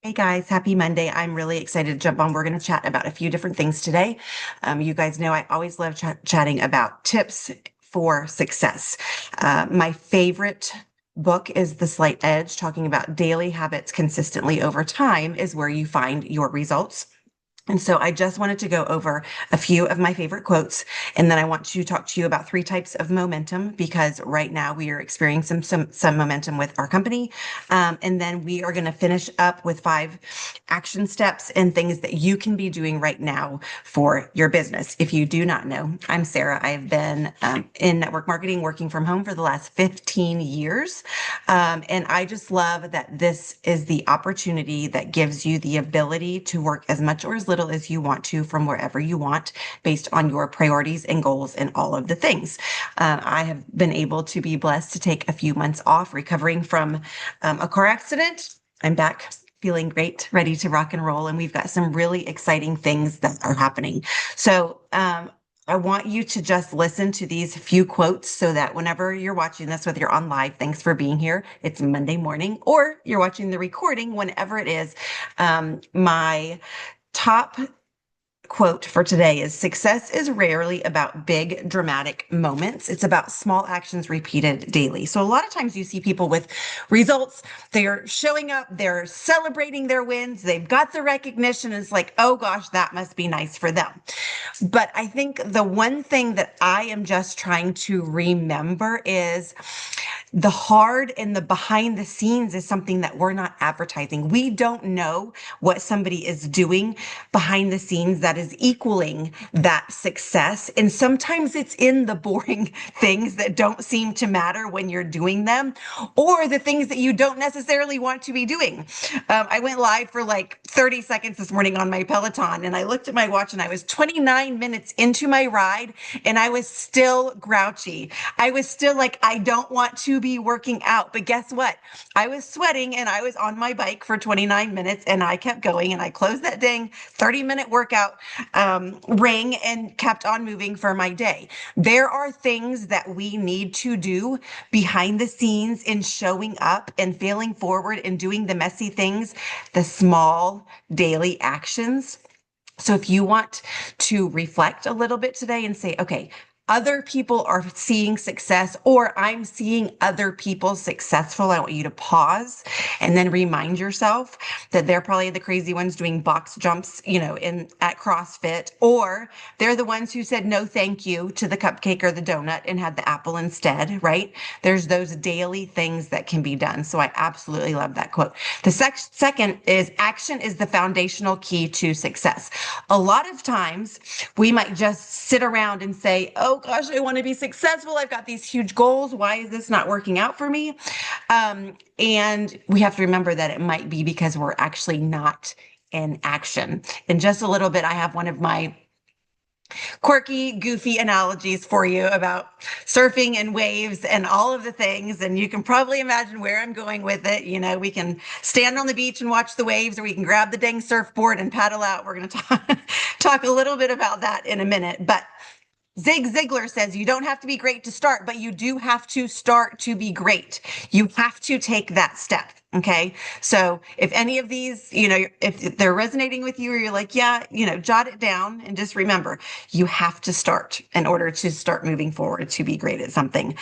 Hey guys, happy Monday. I'm really excited to jump on. We're going to chat about a few different things today. You guys know I always love chatting about tips for success. My favorite book is The Slight Edge, talking about daily habits consistently over time is where you find your results. And so I just wanted to go over a few of my favorite quotes, and then I want to talk to you about three types of momentum because right now we are experiencing some momentum with our company. And then we are going to finish up with five action steps and things that you can be doing right now for your business. If you do not know, I'm Sarah. I've been in network marketing, working from home for the last 15 years. And I just love that this is the opportunity that gives you the ability to work as much or as little as you want to from wherever you want based on your priorities and goals and all of the things. I have been able to be blessed to take a few months off recovering from a car accident. I'm back feeling great, ready to rock and roll. And we've got some really exciting things that are happening. So, I want you to just listen to these few quotes so that whenever you're watching this, whether you're on live, thanks for being here. It's Monday morning, or you're watching the recording, whenever it is. My top quote for today is success is rarely about big dramatic moments. It's about small actions repeated daily. So a lot of times you see people with results, they're showing up, they're celebrating their wins, they've got the recognition. It's like, oh gosh, that must be nice for them. But I think the one thing that I am just trying to remember is the hard and the behind the scenes is something that we're not advertising. We don't know what somebody is doing behind the scenes that is equaling that success. And sometimes it's in the boring things that don't seem to matter when you're doing them, or the things that you don't necessarily want to be doing. I went live for like 30 seconds this morning on my Peloton, and I looked at my watch and I was 29 minutes into my ride and I was still grouchy. I was still like, I don't want to be working out. But guess what? I was sweating and I was on my bike for 29 minutes and I kept going and I closed that dang 30-minute workout ring and kept on moving for my day. There are things that we need to do behind the scenes in showing up and failing forward and doing the messy things, the small daily actions. So if you want to reflect a little bit today and say, okay, other people are seeing success, or I'm seeing other people successful, I want you to pause and then remind yourself that they're probably the crazy ones doing box jumps, in at CrossFit, or they're the ones who said no thank you to the cupcake or the donut and had the apple instead, right? There's those daily things that can be done. So I absolutely love that quote. The second is action is the foundational key to success. A lot of times we might just sit around and say, oh gosh, I want to be successful. I've got these huge goals. Why is this not working out for me? And we have to remember that it might be because we're actually not in action. In just a little bit, I have one of my quirky, goofy analogies for you about surfing and waves and all of the things. And you can probably imagine where I'm going with it. We can stand on the beach and watch the waves, or we can grab the dang surfboard and paddle out. We're going to talk a little bit about that in a minute. But Zig Ziglar says you don't have to be great to start, but you do have to start to be great. You have to take that step. Okay. So if any of these, if they're resonating with you, or you're like, yeah, jot it down and just remember, you have to start in order to start moving forward to be great at something.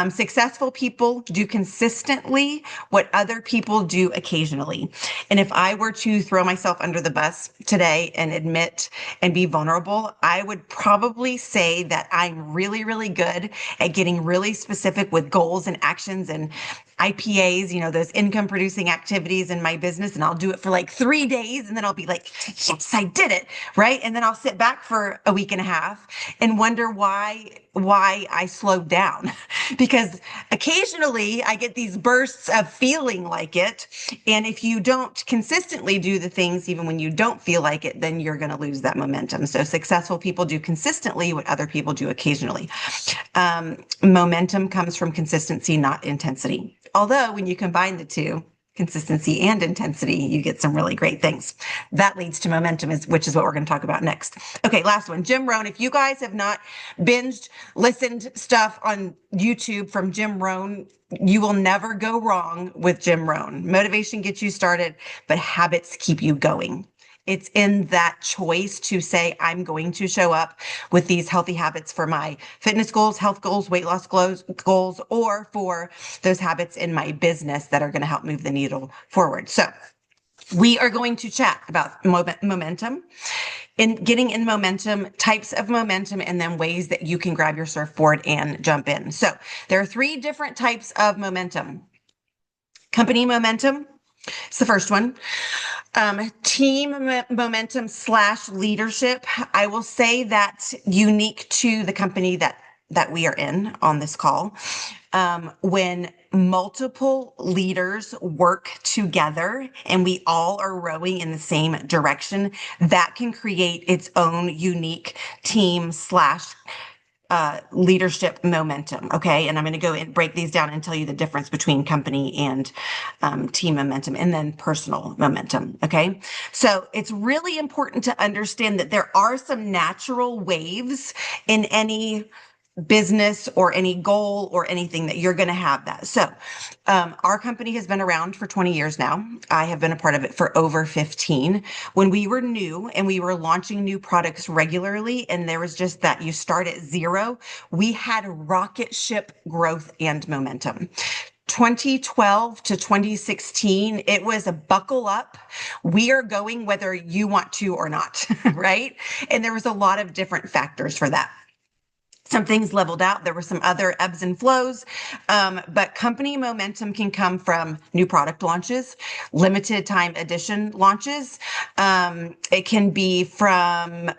Successful people do consistently what other people do occasionally. And if I were to throw myself under the bus today and admit and be vulnerable, I would probably say that I'm really, really good at getting really specific with goals and actions and IPAs, those income producing activities in my business. And I'll do it for like 3 days. And then I'll be like, yes, I did it. Right. And then I'll sit back for a week and a half and wonder why I slowed down. Because occasionally I get these bursts of feeling like it. And if you don't consistently do the things, even when you don't feel like it, then you're going to lose that momentum. So successful people do consistently what other people do occasionally. Momentum comes from consistency, not intensity. Although when you combine the two, consistency and intensity, you get some really great things. That leads to momentum, which is what we're going to talk about next. Okay, last one, Jim Rohn. If you guys have not binged, listened stuff on YouTube from Jim Rohn, you will never go wrong with Jim Rohn. Motivation gets you started, but habits keep you going. It's in that choice to say, I'm going to show up with these healthy habits for my fitness goals, health goals, weight loss goals, or for those habits in my business that are going to help move the needle forward. So we are going to chat about momentum, in getting in momentum, types of momentum, and then ways that you can grab your surfboard and jump in. So there are 3 different types of momentum. Company momentum, it's the first one. Team momentum / leadership. I will say that's unique to the company that we are in on this call. When multiple leaders work together and we all are rowing in the same direction, that can create its own unique team / leadership momentum. Okay. And I'm going to go and break these down and tell you the difference between company and team momentum and then personal momentum. Okay. So it's really important to understand that there are some natural waves in any business or any goal or anything that you're going to have that. So our company has been around for 20 years now. I have been a part of it for over 15. When we were new and we were launching new products regularly, and there was just that you start at 0, we had rocket ship growth and momentum. 2012 to 2016, it was a buckle up. We are going whether you want to or not, right? And there was a lot of different factors for that. Some things leveled out. There were some other ebbs and flows, but company momentum can come from new product launches, limited time edition launches. It can be from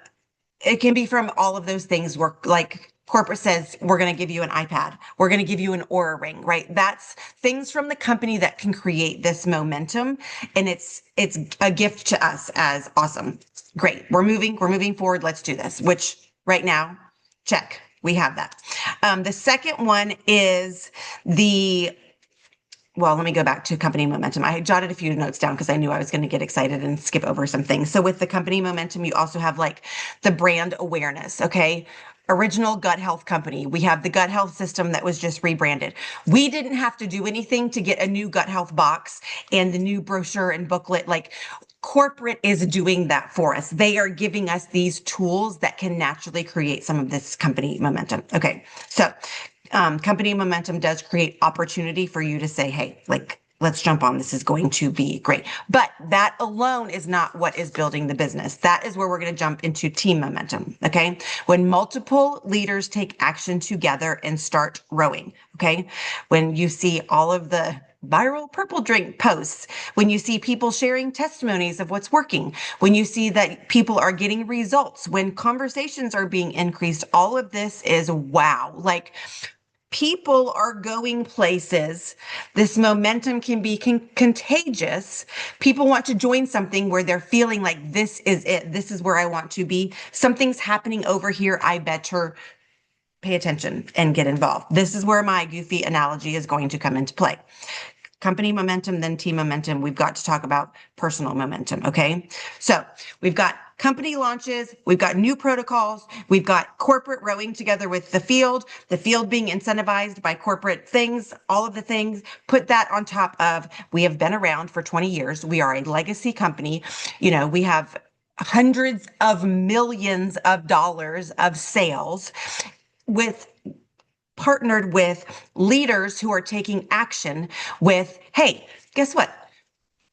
all of those things where, like, corporate says, we're going to give you an iPad. We're going to give you an Oura ring, right? That's things from the company that can create this momentum. And it's a gift to us as awesome. Great. We're moving forward. Let's do this, which right now, check. We have that. The second one is well, let me go back to company momentum. I jotted a few notes down because I knew I was going to get excited and skip over some things. So with the company momentum, you also have like the brand awareness. Okay. Original Gut Health Company. We have the gut health system that was just rebranded. We didn't have to do anything to get a new gut health box and the new brochure and booklet. Like, corporate is doing that for us. They are giving us these tools that can naturally create some of this company momentum. Okay. So company momentum does create opportunity for you to say, hey, like, let's jump on. This is going to be great. But that alone is not what is building the business. That is where we're going to jump into team momentum. Okay. When multiple leaders take action together and start rowing. Okay. When you see all of the viral purple drink posts, when you see people sharing testimonies of what's working, when you see that people are getting results, when conversations are being increased, all of this is wow. Like, people are going places. This momentum can be contagious. People want to join something where they're feeling like this is it. This is where I want to be. Something's happening over here. I better pay attention and get involved. This is where my goofy analogy is going to come into play. Company momentum, then team momentum. We've got to talk about personal momentum. Okay. So we've got company launches, we've got new protocols, we've got corporate rowing together with the field being incentivized by corporate things, all of the things. Put that on top of, we have been around for 20 years. We are a legacy company. You know, we have hundreds of millions of dollars of sales partnered with leaders who are taking action with, hey, guess what?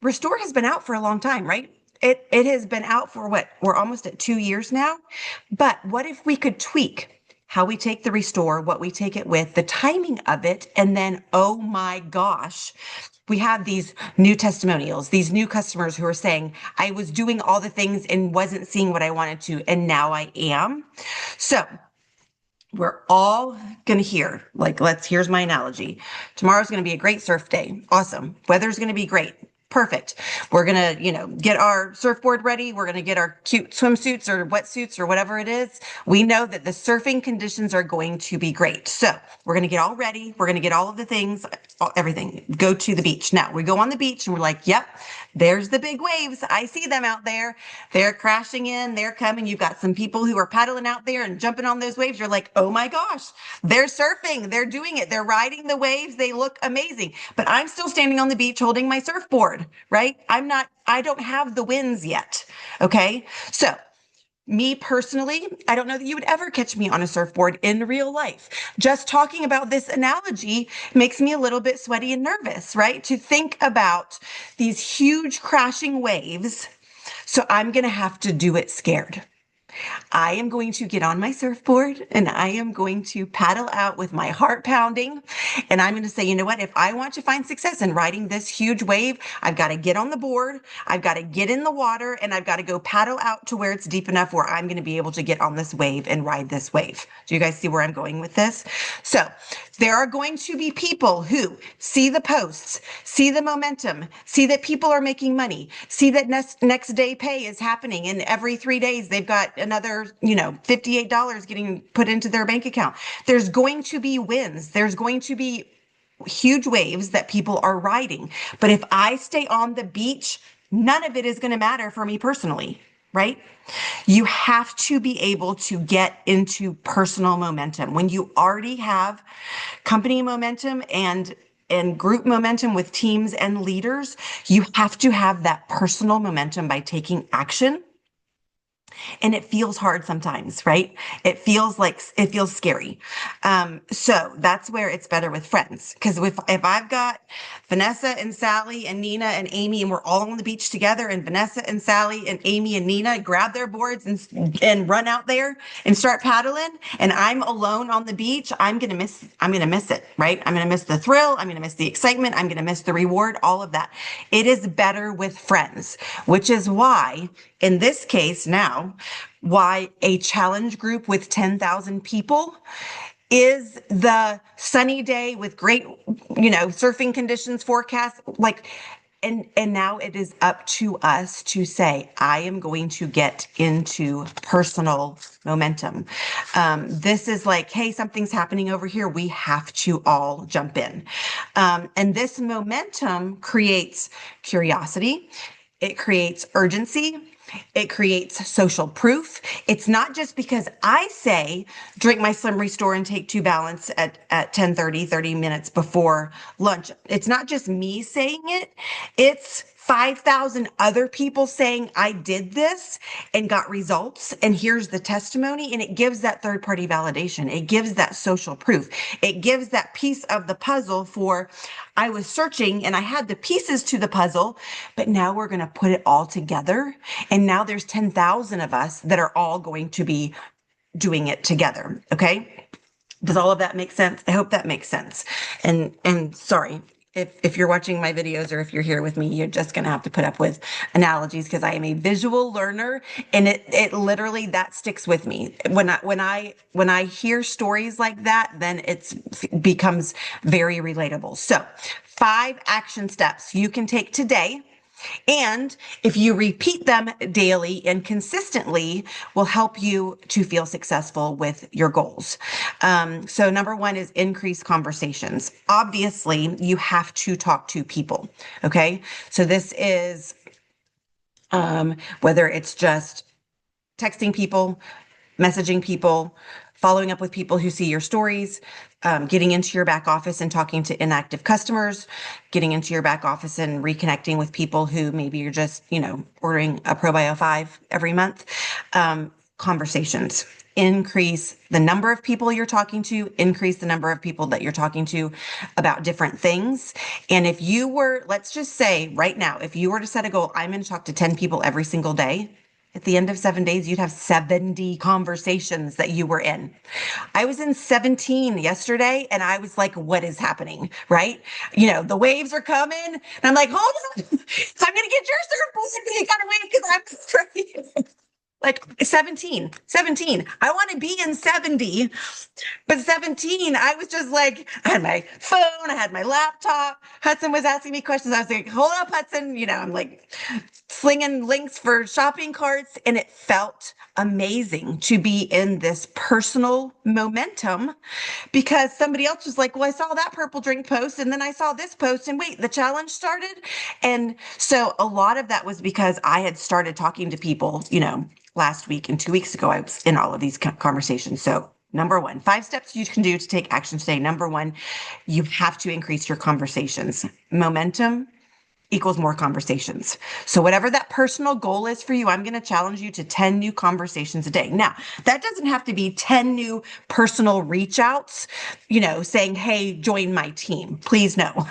Restore has been out for a long time, right? It has been out for what? We're almost at 2 years now. But what if we could tweak how we take the Restore, what we take it with, the timing of it, and then, oh my gosh, we have these new testimonials, these new customers who are saying, I was doing all the things and wasn't seeing what I wanted to, and now I am. So we're all going to hear, like, here's my analogy. Tomorrow's going to be a great surf day. Awesome. Weather's going to be great. Perfect. We're going to, get our surfboard ready. We're going to get our cute swimsuits or wetsuits or whatever it is. We know that the surfing conditions are going to be great. So we're going to get all ready. We're going to get all of the things, everything, go to the beach. Now we go on the beach and we're like, yep, there's the big waves. I see them out there. They're crashing in. They're coming. You've got some people who are paddling out there and jumping on those waves. You're like, oh my gosh, they're surfing. They're doing it. They're riding the waves. They look amazing. But I'm still standing on the beach holding my surfboard, right? I don't have the winds yet. Okay. So me personally, I don't know that you would ever catch me on a surfboard in real life. Just talking about this analogy makes me a little bit sweaty and nervous, right? To think about these huge crashing waves. So I'm going to have to do it scared. I am going to get on my surfboard and I am going to paddle out with my heart pounding. And I'm going to say, you know what? If I want to find success in riding this huge wave, I've got to get on the board. I've got to get in the water and I've got to go paddle out to where it's deep enough where I'm going to be able to get on this wave and ride this wave. Do you guys see where I'm going with this? So there are going to be people who see the posts, see the momentum, see that people are making money, see that next day pay is happening. And every 3 days, they've got another, $58 getting put into their bank account. There's going to be wins. There's going to be huge waves that people are riding. But if I stay on the beach, none of it is going to matter for me personally, right? You have to be able to get into personal momentum. When you already have company momentum and group momentum with teams and leaders, you have to have that personal momentum by taking action. And it feels hard sometimes, right? It feels scary. So that's where it's better with friends. Because if I've got Vanessa and Sally and Nina and Amy, and we're all on the beach together, and Vanessa and Sally and Amy and Nina grab their boards and run out there and start paddling, and I'm alone on the beach, I'm gonna miss it, right? I'm gonna miss the thrill, I'm gonna miss the excitement, I'm gonna miss the reward, all of that. It is better with friends, which is why, in this case now, why a challenge group with 10,000 people is the sunny day with great, surfing conditions forecast. And now it is up to us to say, I am going to get into personal momentum. This is like, hey, something's happening over here. We have to all jump in. And this momentum creates curiosity. It creates urgency. It creates social proof. It's not just because I say, drink my Slim Restore and take 2 Balance at 10:30, 30 minutes before lunch. It's not just me saying it. It's 5,000 other people saying I did this and got results. And here's the testimony. And it gives that third-party validation. It gives that social proof. It gives that piece of the puzzle for, I was searching and I had the pieces to the puzzle, but now we're going to put it all together. And now there's 10,000 of us that are all going to be doing it together. Okay. Does all of that make sense? I hope that makes sense. And sorry, if you're watching my videos or if you're here with me, you're just going to have to put up with analogies because I am a visual learner, and it literally, that sticks with me. When I hear stories like that, then it becomes very relatable. So 5 action steps you can take today, and if you repeat them daily and consistently, will help you to feel successful with your goals. So number 1 is increase conversations. Obviously, you have to talk to people. Okay. So this is, whether it's just texting people, messaging people, following up with people who see your stories, getting into your back office and talking to inactive customers, getting into your back office and reconnecting with people who maybe you're just, ordering a ProBio 5 every month. Conversations. Increase the number of people you're talking to, increase the number of people that you're talking to about different things. And if you were, let's just say right now, if you were to set a goal, I'm going to talk to 10 people every single day. At the end of 7 days, you'd have 70 conversations that you were in. I was in 17 yesterday and I was like, what is happening? Right? The waves are coming and I'm like, hold on, I'm going to get your surfboard. You got to wait because I'm afraid. Like 17. I want to be in 70, but 17, I was just like, I had my phone, I had my laptop. Hudson was asking me questions. I was like, hold up, Hudson. I'm like slinging links for shopping carts. And it felt amazing to be in this personal momentum because somebody else was like, well, I saw that purple drink post and then I saw this post and wait, the challenge started. And so a lot of that was because I had started talking to people, last week and 2 weeks ago, I was in all of these conversations. So number one, 5 steps you can do to take action today. Number one, you have to increase your conversations. Momentum equals more conversations. So whatever that personal goal is for you, I'm going to challenge you to 10 new conversations a day. Now, that doesn't have to be 10 new personal reach outs, saying, hey, join my team. Please no,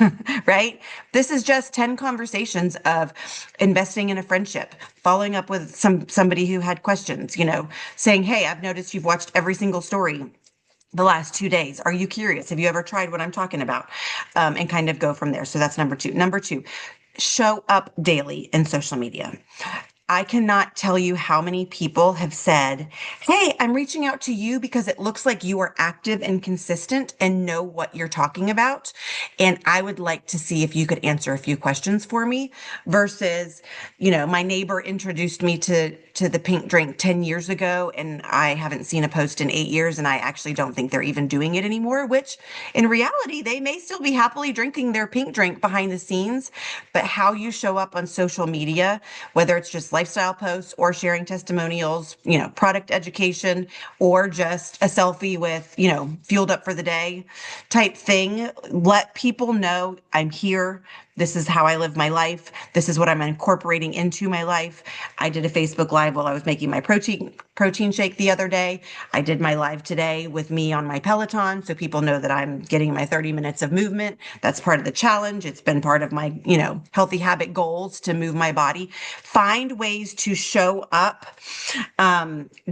right? This is just 10 conversations of investing in a friendship, following up with somebody who had questions, saying, hey, I've noticed you've watched every single story the last 2 days. Are you curious? Have you ever tried what I'm talking about? And kind of go from there. So that's number two. Number two, show up daily in social media. I cannot tell you how many people have said, hey, I'm reaching out to you because it looks like you are active and consistent and know what you're talking about. And I would like to see if you could answer a few questions for me versus, my neighbor introduced me to the pink drink 10 years ago and I haven't seen a post in 8 years and I actually don't think they're even doing it anymore, which in reality, they may still be happily drinking their pink drink behind the scenes, but how you show up on social media, whether it's just lifestyle posts or sharing testimonials, product education, or just a selfie with, fueled up for the day type thing. Let people know I'm here. This is how I live my life. This is what I'm incorporating into my life. I did a Facebook Live while I was making my protein shake the other day. I did my live today with me on my Peloton, so people know that I'm getting my 30 minutes of movement. That's part of the challenge. It's been part of my, healthy habit goals to move my body. Find ways to show up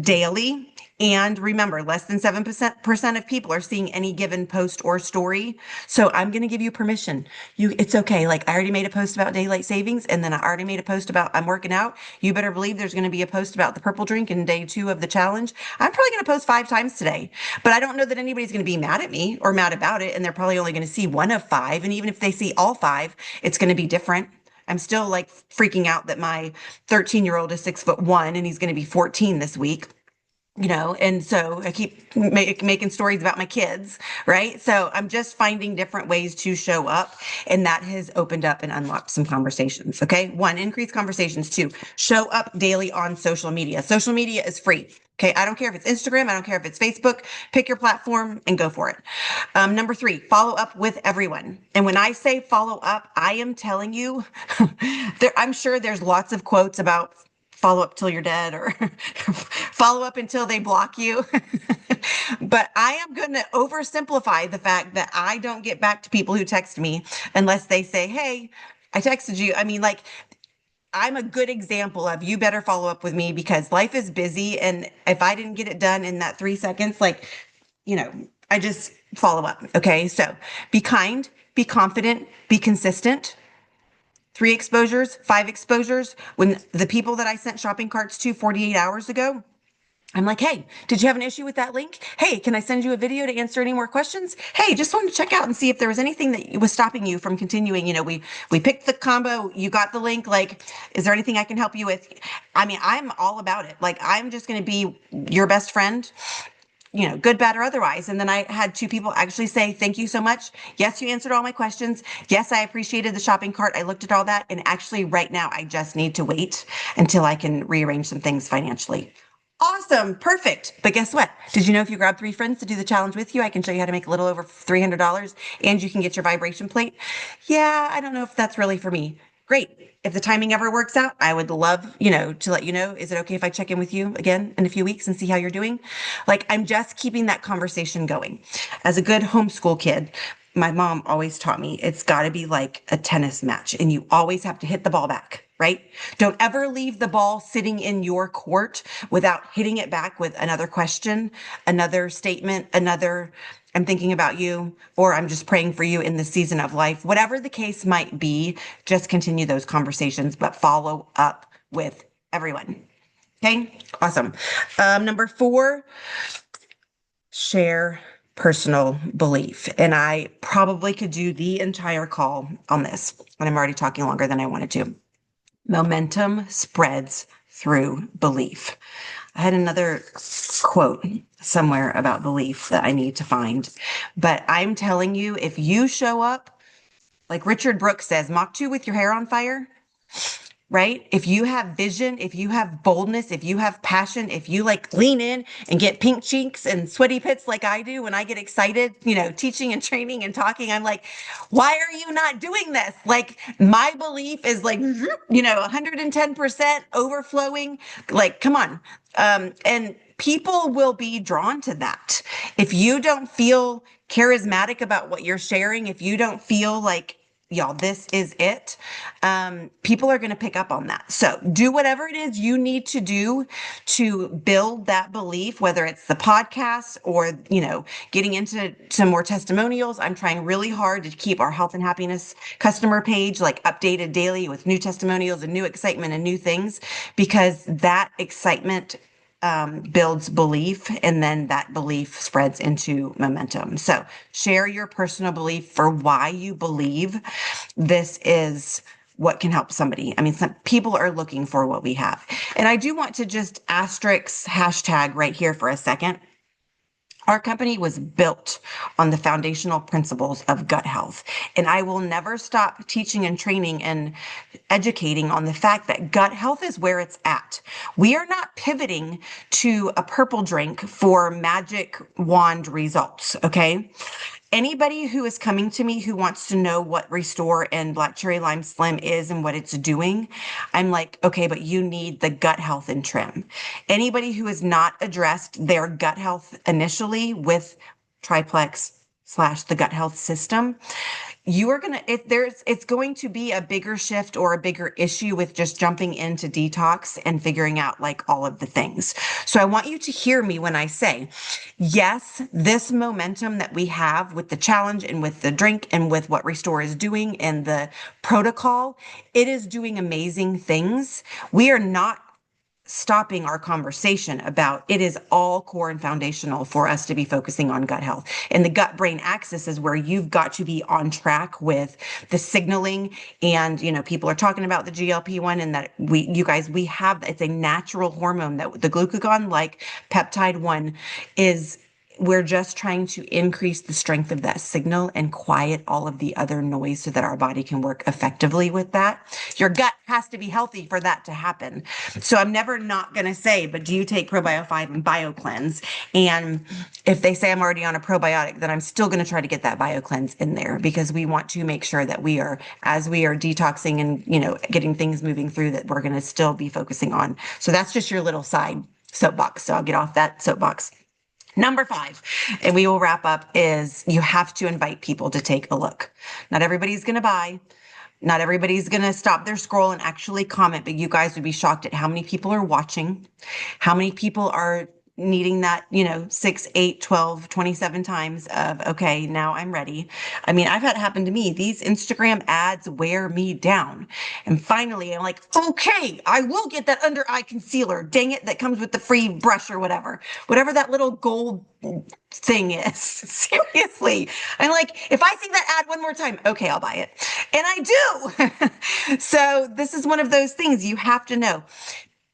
daily. And remember, less than 7% of people are seeing any given post or story. So I'm going to give you permission. It's okay. Like I already made a post about daylight savings and then I already made a post about I'm working out. You better believe there's going to be a post about the purple drink in day 2 of the challenge. I'm probably going to post 5 times today, but I don't know that anybody's going to be mad at me or mad about it. And they're probably only going to see one of 5. And even if they see all 5, it's going to be different. I'm still like freaking out that my 13-year-old is 6'1" and he's going to be 14 this week. And so I keep making stories about my kids, right? So I'm just finding different ways to show up, and that has opened up and unlocked some conversations. Okay. 1, increase conversations. 2, show up daily on social media. Social media is free. Okay. I don't care if it's Instagram. I don't care if it's Facebook. Pick your platform and go for it. Number 3, follow up with everyone. And when I say follow up, I am telling you, I'm sure there's lots of quotes about follow up till you're dead or follow up until they block you. But I am going to oversimplify the fact that I don't get back to people who text me unless they say, hey, I texted you. I mean, like, I'm a good example of you better follow up with me because life is busy. And if I didn't get it done in that 3 seconds, I just follow up. Okay. So be kind, be confident, be consistent. 3 exposures, 5 exposures. When the people that I sent shopping carts to 48 hours ago, I'm like, hey, did you have an issue with that link? Hey, can I send you a video to answer any more questions? Hey, just wanted to check out and see if there was anything that was stopping you from continuing. We picked the combo, you got the link. Like, is there anything I can help you with? I mean, I'm all about it. Like, I'm just going to be your best friend, good, bad, or otherwise. And then I had 2 people actually say, thank you so much. Yes, you answered all my questions. Yes, I appreciated the shopping cart. I looked at all that. And actually right now, I just need to wait until I can rearrange some things financially. Awesome. Perfect. But guess what? Did you know if you grab 3 friends to do the challenge with you, I can show you how to make a little over $300 and you can get your vibration plate? Yeah, I don't know if that's really for me. Great. If the timing ever works out, I would love, to let you know, is it okay if I check in with you again in a few weeks and see how you're doing? Like, I'm just keeping that conversation going. As a good homeschool kid, my mom always taught me it's got to be like a tennis match and you always have to hit the ball back, right? Don't ever leave the ball sitting in your court without hitting it back with another question, another statement, another I'm thinking about you, or I'm just praying for you in this season of life. Whatever the case might be, just continue those conversations, but follow up with everyone. Okay, awesome. Number four, share personal belief. And I probably could do the entire call on this, and I'm already talking longer than I wanted to. Momentum spreads through belief. I had another quote somewhere about belief that I need to find, but I'm telling you, if you show up, like Richard Brooks says, Mach 2 with your hair on fire, right? If you have vision, if you have boldness, if you have passion, if you like lean in and get pink cheeks and sweaty pits like I do when I get excited, teaching and training and talking, I'm like, why are you not doing this? Like my belief is like, 110% overflowing. Like, come on. And people will be drawn to that. If you don't feel charismatic about what you're sharing, if you don't feel like, y'all, this is it. People are going to pick up on that. So do whatever it is you need to do to build that belief, whether it's the podcast or, getting into some more testimonials. I'm trying really hard to keep our health and happiness customer page like updated daily with new testimonials and new excitement and new things, because that excitement builds belief, and then that belief spreads into momentum. So share your personal belief for why you believe this is what can help somebody. I mean, some people are looking for what we have. And I do want to just asterisk hashtag right here for a second. Our company was built on the foundational principles of gut health. And I will never stop teaching and training and educating on the fact that gut health is where it's at. We are not pivoting to a purple drink for magic wand results, okay? Anybody who is coming to me who wants to know what Restore and Black Cherry Lime Slim is and what it's doing, I'm like, okay, but you need the gut health and trim. Anybody who has not addressed their gut health initially with Triplex / the gut health system, you are going to, it's going to be a bigger shift or a bigger issue with just jumping into detox and figuring out like all of the things. So I want you to hear me when I say, yes, this momentum that we have with the challenge and with the drink and with what Restore is doing and the protocol, it is doing amazing things. We are not stopping our conversation about it is all core and foundational for us to be focusing on gut health. And the gut brain axis is where you've got to be on track with the signaling. And, people are talking about the GLP-1 and that we have, it's a natural hormone that the glucagon, like peptide 1, is. We're just trying to increase the strength of that signal and quiet all of the other noise so that our body can work effectively with that. Your gut has to be healthy for that to happen. So I'm never not going to say, but do you take Probio 5 and BioCleanse? And if they say I'm already on a probiotic, then I'm still going to try to get that BioCleanse in there, because we want to make sure that we are, as we are detoxing and, getting things moving through, that we're going to still be focusing on. So that's just your little side soapbox. So I'll get off that soapbox. Number 5, and we will wrap up, is you have to invite people to take a look. Not everybody's going to buy. Not everybody's going to stop their scroll and actually comment, but you guys would be shocked at how many people are watching, how many people are needing that, 6, 8, 12, 27 times of, okay, now I'm ready. I mean, I've had it happen to me. These Instagram ads wear me down. And finally, I'm like, okay, I will get that under eye concealer. Dang it, that comes with the free brush or whatever that little gold thing is. Seriously. I'm like, if I see that ad one more time, okay, I'll buy it. And I do. So this is one of those things you have to know.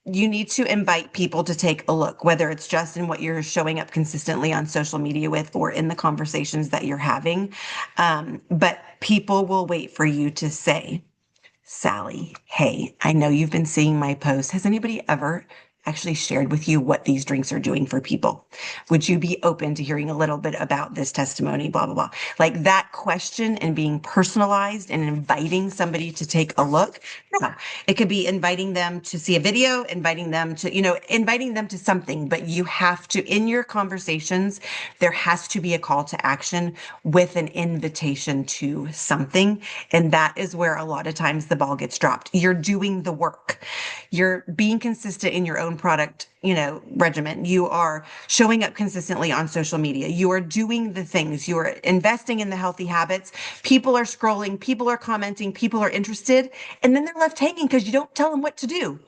You need to invite people to take a look, whether it's just in what you're showing up consistently on social media with or in the conversations that you're having. But people will wait for you to say, Sally, hey, I know you've been seeing my posts. Has anybody ever actually shared with you what these drinks are doing for people? Would you be open to hearing a little bit about this testimony, blah, blah, blah. Like that question and being personalized and inviting somebody to take a look. Yeah. It could be inviting them to see a video, inviting them to something, but you have to, in your conversations, there has to be a call to action with an invitation to something. And that is where a lot of times the ball gets dropped. You're doing the work. You're being consistent in your own product, regimen. You are showing up consistently on social media. You are doing the things. You are investing in the healthy habits. People are scrolling. People are commenting. People are interested. And then they're left hanging because you don't tell them what to do.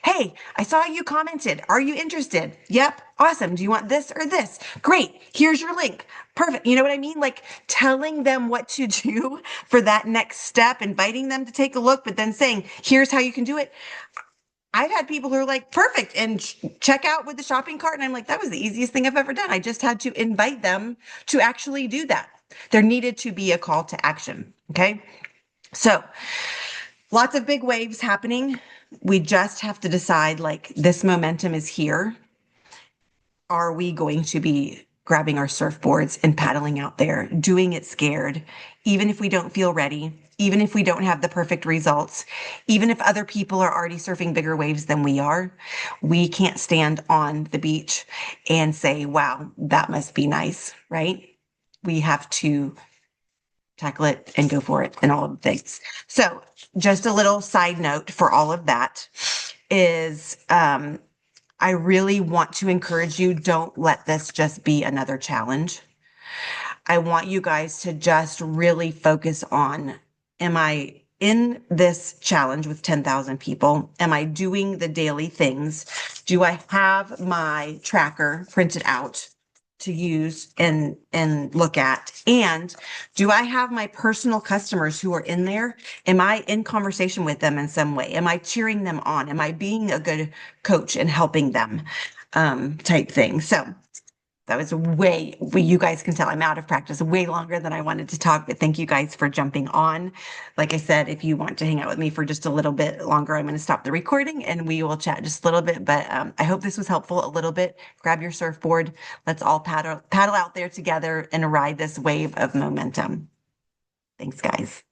Hey, I saw you commented. Are you interested? Yep. Awesome. Do you want this or this? Great. Here's your link. Perfect. You know what I mean? Like telling them what to do for that next step, inviting them to take a look, but then saying, here's how you can do it. I've had people who are like, perfect, and check out with the shopping cart. And I'm like, that was the easiest thing I've ever done. I just had to invite them to actually do that. There needed to be a call to action. Okay. So lots of big waves happening. We just have to decide like this momentum is here. Are we going to be grabbing our surfboards and paddling out there, doing it scared, even if we don't feel ready, even if we don't have the perfect results, even if other people are already surfing bigger waves than we are? We can't stand on the beach and say, wow, that must be nice, right? We have to tackle it and go for it and all of the things. So just a little side note for all of that is I really want to encourage you, don't let this just be another challenge. I want you guys to just really focus on, am I in this challenge with 10,000 people? Am I doing the daily things? Do I have my tracker printed out to use and look at? And do I have my personal customers who are in there? Am I in conversation with them in some way? Am I cheering them on? Am I being a good coach and helping them? Type thing. So that was you guys can tell I'm out of practice way longer than I wanted to talk, but thank you guys for jumping on. Like I said, if you want to hang out with me for just a little bit longer, I'm going to stop the recording and we will chat just a little bit. But I hope this was helpful a little bit. Grab your surfboard. Let's all paddle out there together and ride this wave of momentum. Thanks, guys.